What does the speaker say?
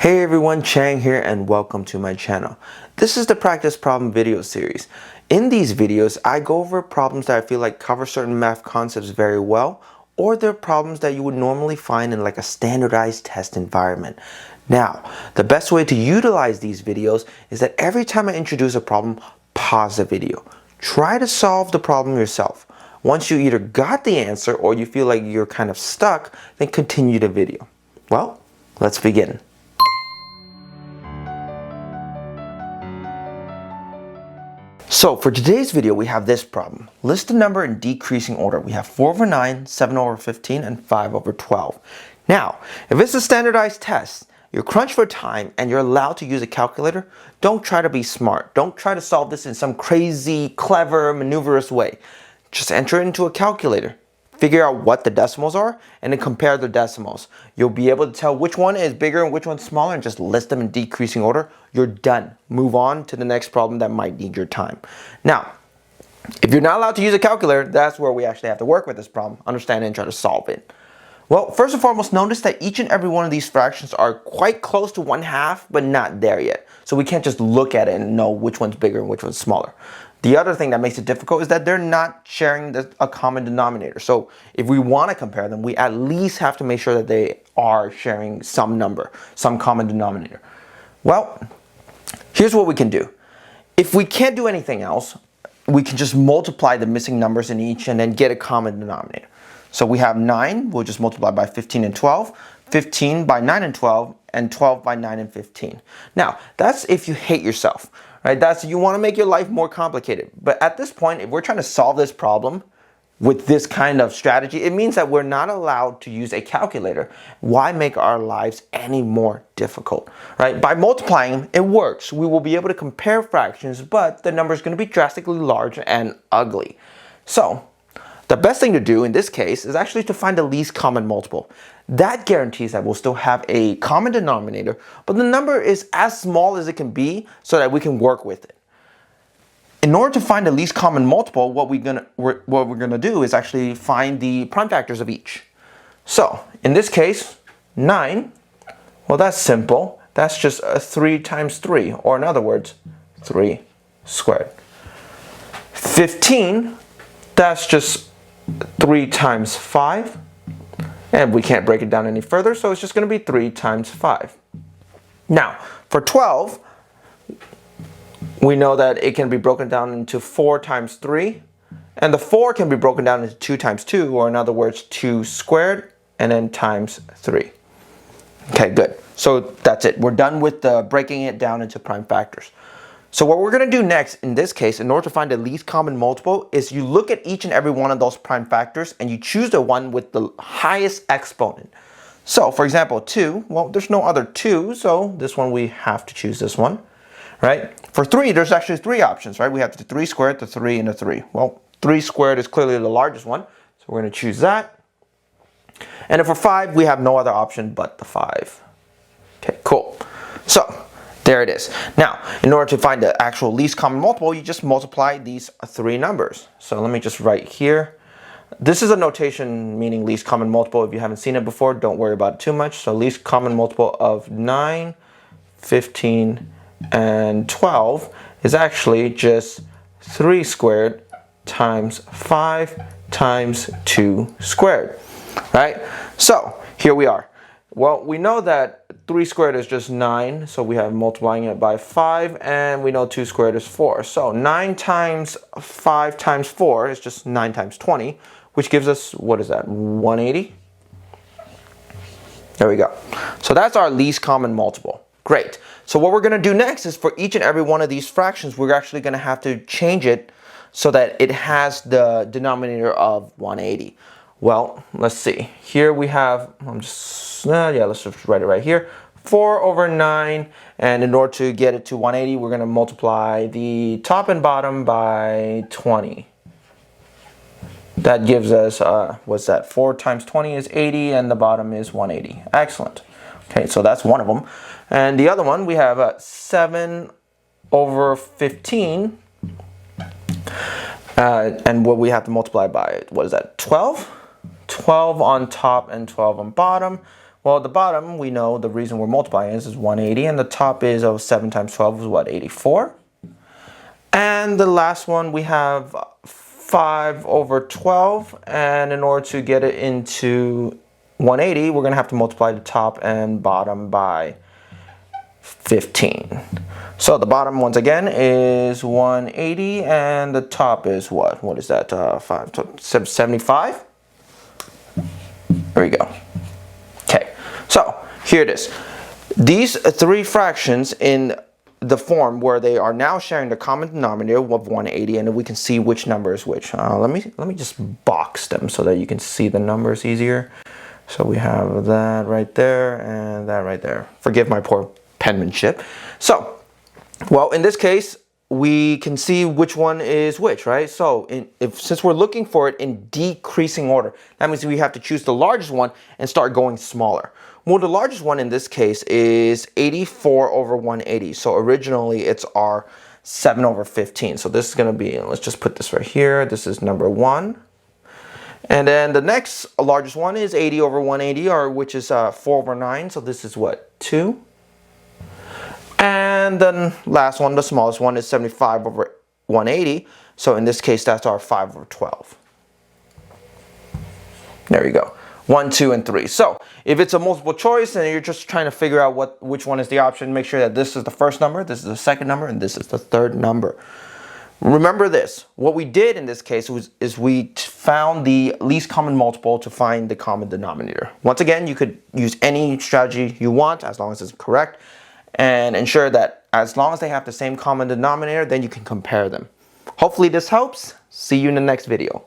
Hey everyone, Chang here and welcome to my channel. This is the practice problem video series. In these videos, I go over problems that I feel like cover certain math concepts very well, or they're problems that you would normally find in like a standardized test environment. Now, the best way to utilize these videos is that every time I introduce a problem, pause the video. Try to solve the problem yourself. Once you either got the answer or you feel like you're kind of stuck, then continue the video. Well, let's begin. So for today's video, we have this problem. List the number in decreasing order. We have 4 over 9, 7 over 15, and 5 over 12. Now, if it's a standardized test, you're crunched for time and you're allowed to use a calculator, don't try to be smart. Don't try to solve this in some crazy, clever, maneuverous way. Just enter it into a calculator. Figure out what the decimals are and then compare the decimals. You'll be able to tell which one is bigger and which one's smaller and just list them in decreasing order. You're done. Move on to the next problem that might need your time. Now, if you're not allowed to use a calculator, that's where we actually have to work with this problem, understand it and try to solve it. Well, first and foremost, notice that each and every one of these fractions are quite close to 1/2, but not there yet. So we can't just look at it and know which one's bigger and which one's smaller. The other thing that makes it difficult is that they're not sharing a common denominator. So if we want to compare them, we at least have to make sure that they are sharing some number, some common denominator. Well, here's what we can do. If we can't do anything else, we can just multiply the missing numbers in each and then get a common denominator. So we have 9, we'll just multiply by 15 and 12, 15 by 9 and 12, and 12 by 9 and 15. Now, that's if you hate yourself. Right, you want to make your life more complicated. But at this point, if we're trying to solve this problem with this kind of strategy, it means that we're not allowed to use a calculator. Why make our lives any more difficult? Right? By multiplying, it works. We will be able to compare fractions, but the number is going to be drastically large and ugly. So, the best thing to do in this case is actually to find the least common multiple. That guarantees that we'll still have a common denominator, but the number is as small as it can be so that we can work with it. In order to find the least common multiple, what we're gonna do is actually find the prime factors of each. So, in this case, 9, well that's simple. That's just a 3 times 3, or in other words, 3 squared. 15, that's just 3 times 5. And we can't break it down any further, so it's just going to be 3 times 5. Now, for 12, we know that it can be broken down into 4 times 3. And the 4 can be broken down into 2 times 2, or in other words, 2 squared, and then times 3. Okay, good. So that's it. We're done with breaking it down into prime factors. So what we're going to do next, in this case, in order to find the least common multiple, is you look at each and every one of those prime factors and you choose the one with the highest exponent. So, for example, 2, well, there's no other 2, so this one we have to choose this one, right? For 3, there's actually 3 options, right? We have the 3 squared, the 3, and the 3. Well, 3 squared is clearly the largest one, so we're going to choose that. And then for 5, we have no other option but the 5. Okay, cool. So, there it is. Now, in order to find the actual least common multiple, you just multiply these 3 numbers. So let me just write here. This is a notation meaning least common multiple. If you haven't seen it before, don't worry about it too much. So least common multiple of 9, 15, and 12 is actually just 3 squared times 5 times 2 squared. Right? So here we are. Well, we know that 3 squared is just 9, so we have multiplying it by 5, and we know 2 squared is 4. So 9 times 5 times 4 is just 9 times 20, which gives us, what is that, 180? There we go. So that's our least common multiple. Great. So what we're going to do next is for each and every one of these fractions, we're actually going to have to change it so that it has the denominator of 180. Well, let's see. Here we have, let's just write it right here. 4 over 9, and in order to get it to 180, we're going to multiply the top and bottom by 20. That gives us, what's that? 4 times 20 is 80, and the bottom is 180. Excellent. Okay, so that's one of them. And the other one, we have 7 over 15. And what we have to multiply by, what is that, 12? 12 on top and 12 on bottom, Well, at the bottom, we know the reason we're multiplying is 180, and the top is 7 times 12 is what, 84? And the last one, we have 5 over 12, and in order to get it into 180, we're going to have to multiply the top and bottom by 15. So the bottom, once again, is 180, and the top is what? What is that? 75? There we go. Okay, so here it is. These three fractions in the form where they are now sharing the common denominator of 180, and we can see which number is which. Let me just box them so that you can see the numbers easier. So we have that right there and that right there. Forgive my poor penmanship. So, well, in this case, we can see which one is which, right? So since we're looking for it in decreasing order, that means we have to choose the largest one and start going smaller. Well, the largest one in this case is 84 over 180. So originally it's our 7 over 15. So this is going to be, let's just put this right here. This is number 1. And then the next largest one is 80 over 180, or which is 4 over 9. So this is what, 2? And then last one, the smallest one, is 75 over 180. So in this case, that's our 5 over 12. There you go. 1, 2, and 3. So if it's a multiple choice and you're just trying to figure out which one is the option, make sure that this is the first number, this is the second number, and this is the third number. Remember this. What we did in this case is we found the least common multiple to find the common denominator. Once again, you could use any strategy you want as long as it's correct, and ensure that as long as they have the same common denominator, then you can compare them. Hopefully this helps. See you in the next video.